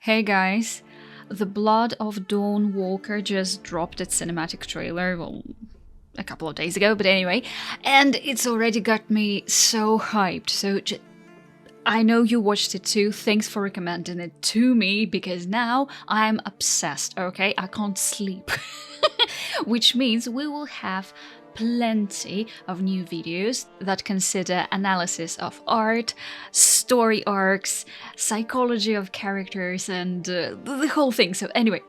Hey guys, the Blood of Dawnwalker just dropped its cinematic trailer, well, a couple of days ago, but anyway, and it's already got me so hyped. I know you watched it too, thanks for recommending it to me, because now I'm obsessed, okay? I can't sleep. Which means we will have plenty of new videos that consider analysis of art, story arcs, psychology of characters, and the whole thing. So anyway,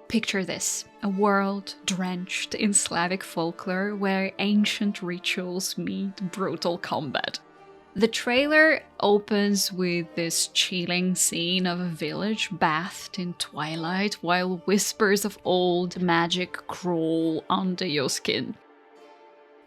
picture this. A world drenched in Slavic folklore where ancient rituals meet brutal combat. The trailer opens with this chilling scene of a village bathed in twilight while whispers of old magic crawl under your skin.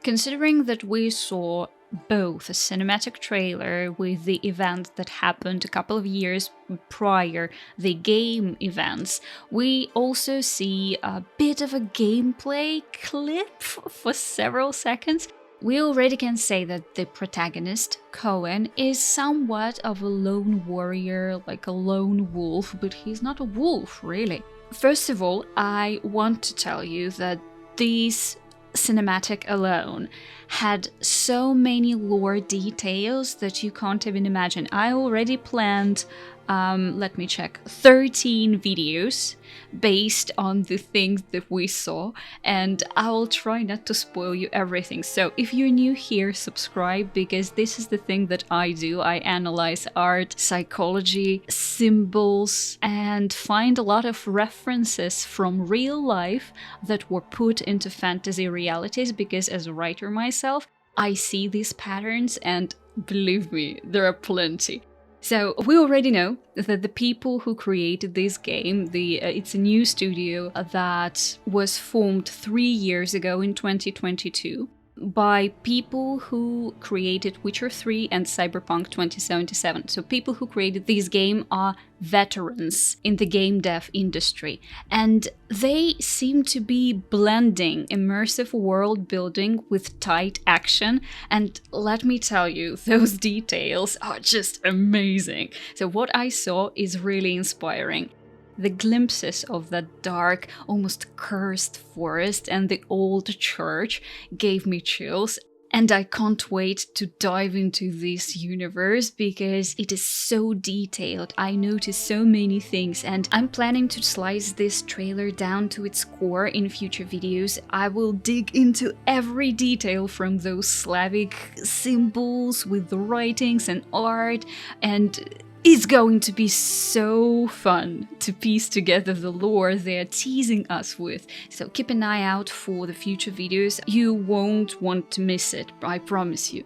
Considering that we saw both a cinematic trailer with the event that happened a couple of years prior, the game events, we also see a bit of a gameplay clip for several seconds. We already can say that the protagonist, Cohen, is somewhat of a lone warrior, like a lone wolf, but he's not a wolf, really. First of all, I want to tell you that these cinematic alone had so many lore details that you can't even imagine. I already planned, let me check, 13 videos based on the things that we saw, and I will try not to spoil you everything. So if you're new here, subscribe, because this is the thing that I do. I analyze art, psychology, symbols, and find a lot of references from real life that were put into fantasy realities, because as a writer myself, I see these patterns, and believe me, there are plenty. So we already know that the people who created this game, it's a new studio that was formed 3 years ago in 2022 by people who created Witcher 3 and Cyberpunk 2077. So people who created this game are veterans in the game dev industry, and they seem to be blending immersive world building with tight action, and let me tell you, those details are just amazing. So what I saw is really inspiring. The glimpses of that dark, almost cursed forest and the old church gave me chills, and I can't wait to dive into this universe because it is so detailed. I noticed so many things, and I'm planning to slice this trailer down to its core in future videos. I will dig into every detail from those Slavic symbols with the writings and art, and it's going to be so fun to piece together the lore they're teasing us with. So keep an eye out for the future videos. You won't want to miss it, I promise you.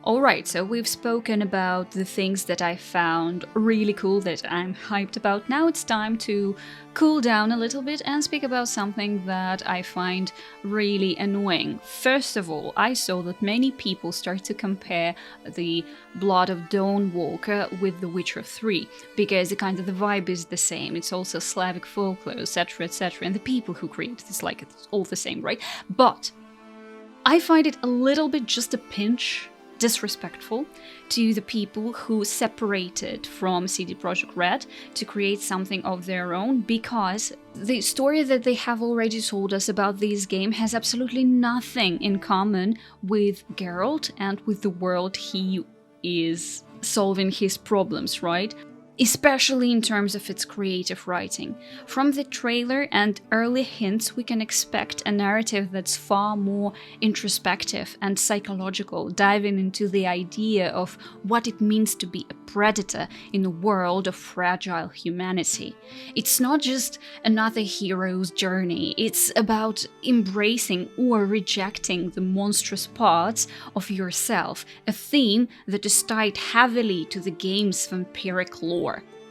Alright, so we've spoken about the things that I found really cool, that I'm hyped about. Now it's time to cool down a little bit and speak about something that I find really annoying. First of all, I saw that many people start to compare the Blood of Dawnwalker with The Witcher 3, because the vibe is the same. It's also Slavic folklore, etc, etc, and the people who created it's like it's all the same, right? But I find it a little bit, just a pinch, disrespectful to the people who separated from CD Projekt Red to create something of their own, because the story that they have already told us about this game has absolutely nothing in common with Geralt and with the world he is solving his problems, right? Especially in terms of its creative writing. From the trailer and early hints, we can expect a narrative that's far more introspective and psychological, diving into the idea of what it means to be a predator in a world of fragile humanity. It's not just another hero's journey, it's about embracing or rejecting the monstrous parts of yourself, a theme that is tied heavily to the game's vampiric lore.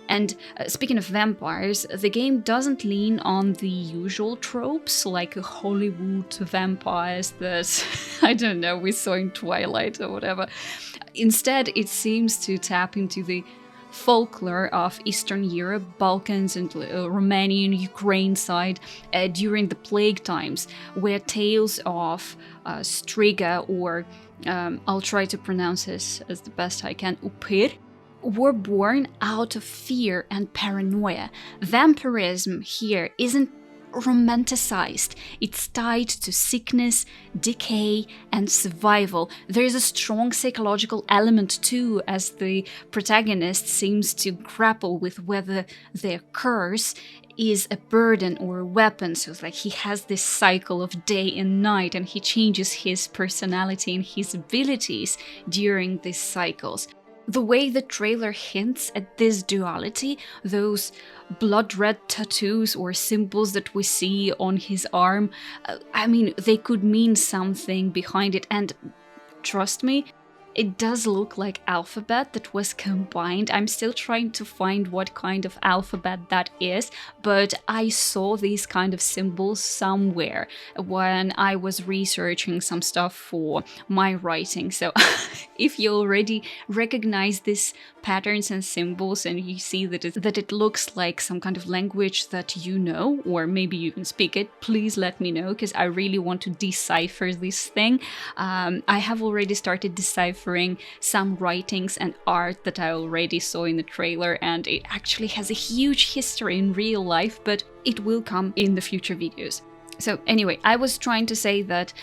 And speaking of vampires, the game doesn't lean on the usual tropes like Hollywood vampires that, I don't know, we saw in Twilight or whatever. Instead, it seems to tap into the folklore of Eastern Europe, Balkans, and Romania and Ukraine side during the plague times, where tales of Striga, or I'll try to pronounce this as the best I can, Upir, were born out of fear and paranoia. Vampirism here isn't romanticized. It's tied to sickness, decay, and survival. There is a strong psychological element too, as the protagonist seems to grapple with whether their curse is a burden or a weapon. So it's like he has this cycle of day and night, and he changes his personality and his abilities during these cycles. The way the trailer hints at this duality, those blood red tattoos or symbols that we see on his arm, I mean, they could mean something behind it, and trust me, it does look like alphabet that was combined. I'm still trying to find what kind of alphabet that is, but I saw these kind of symbols somewhere when I was researching some stuff for my writing. So if you already recognize these patterns and symbols and you see that it looks like some kind of language that you know, or maybe you can speak it, please let me know, because I really want to decipher this thing. I have already started deciphering some writings and art that I already saw in the trailer, and it actually has a huge history in real life, but it will come in the future videos. So anyway, I was trying to say that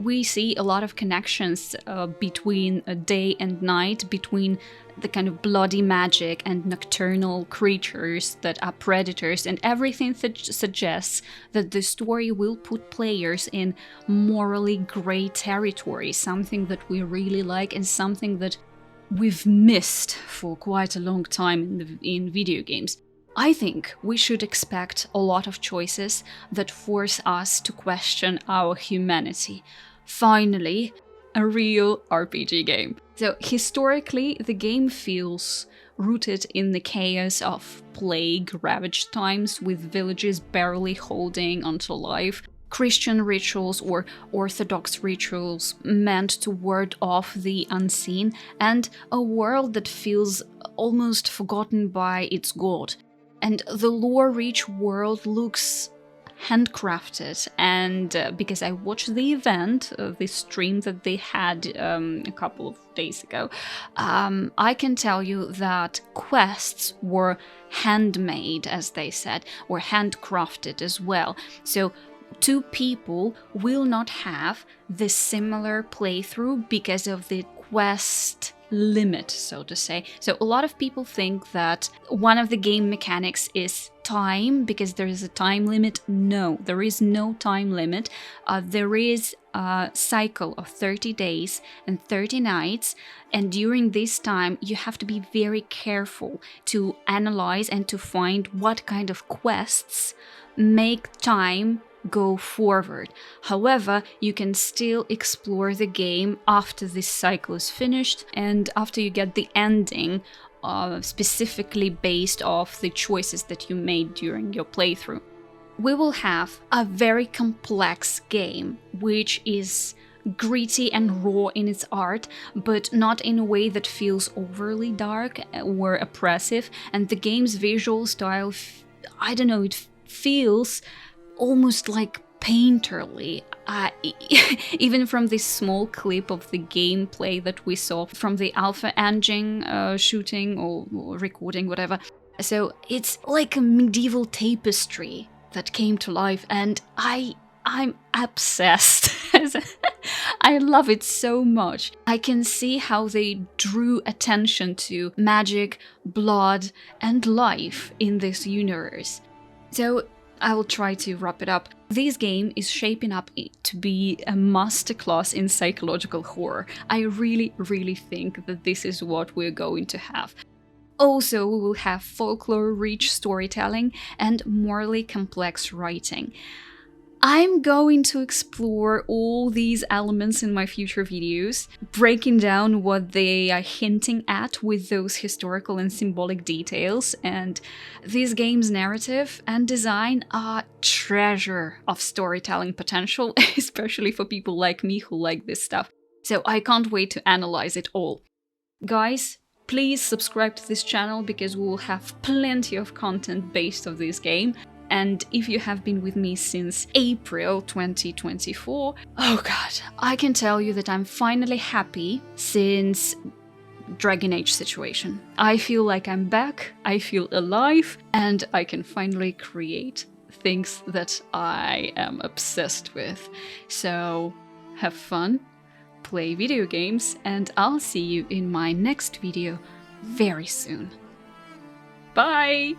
we see a lot of connections between day and night, between the kind of bloody magic and nocturnal creatures that are predators, and everything that suggests that the story will put players in morally grey territory, something that we really like and something that we've missed for quite a long time in video games. I think we should expect a lot of choices that force us to question our humanity. Finally, a real RPG game. So historically, the game feels rooted in the chaos of plague-ravaged times, with villages barely holding onto life, Christian rituals or Orthodox rituals meant to ward off the unseen, and a world that feels almost forgotten by its god. And the lore-rich world looks handcrafted, and because I watched the event, the stream that they had a couple of days ago, I can tell you that quests were handmade, as they said, or handcrafted as well. So two people will not have the similar playthrough because of the quest limit, so to say. So a lot of people think that one of the game mechanics is time, because there is a time limit. No, there is no time limit. There is a cycle of 30 days and 30 nights, and during this time you have to be very careful to analyze and to find what kind of quests make time go forward. However, you can still explore the game after this cycle is finished and after you get the ending, specifically based off the choices that you made during your playthrough. We will have a very complex game, which is gritty and raw in its art, but not in a way that feels overly dark or oppressive, and the game's visual style, I don't know, it feels almost like painterly. Even from this small clip of the gameplay that we saw from the alpha engine shooting or recording, whatever. So it's like a medieval tapestry that came to life, and I'm obsessed. I love it so much. I can see how they drew attention to magic, blood, and life in this universe. So I will try to wrap it up. This game is shaping up to be a masterclass in psychological horror. I really, really think that this is what we're going to have. Also, we will have folklore-rich storytelling and morally complex writing. I'm going to explore all these elements in my future videos, breaking down what they are hinting at with those historical and symbolic details, and this game's narrative and design are treasure of storytelling potential, especially for people like me who like this stuff. So I can't wait to analyze it all. Guys, please subscribe to this channel because we will have plenty of content based on this game. And if you have been with me since April 2024, oh god, I can tell you that I'm finally happy, since Dragon Age situation. I feel like I'm back, I feel alive, and I can finally create things that I am obsessed with. So have fun, play video games, and I'll see you in my next video very soon. Bye!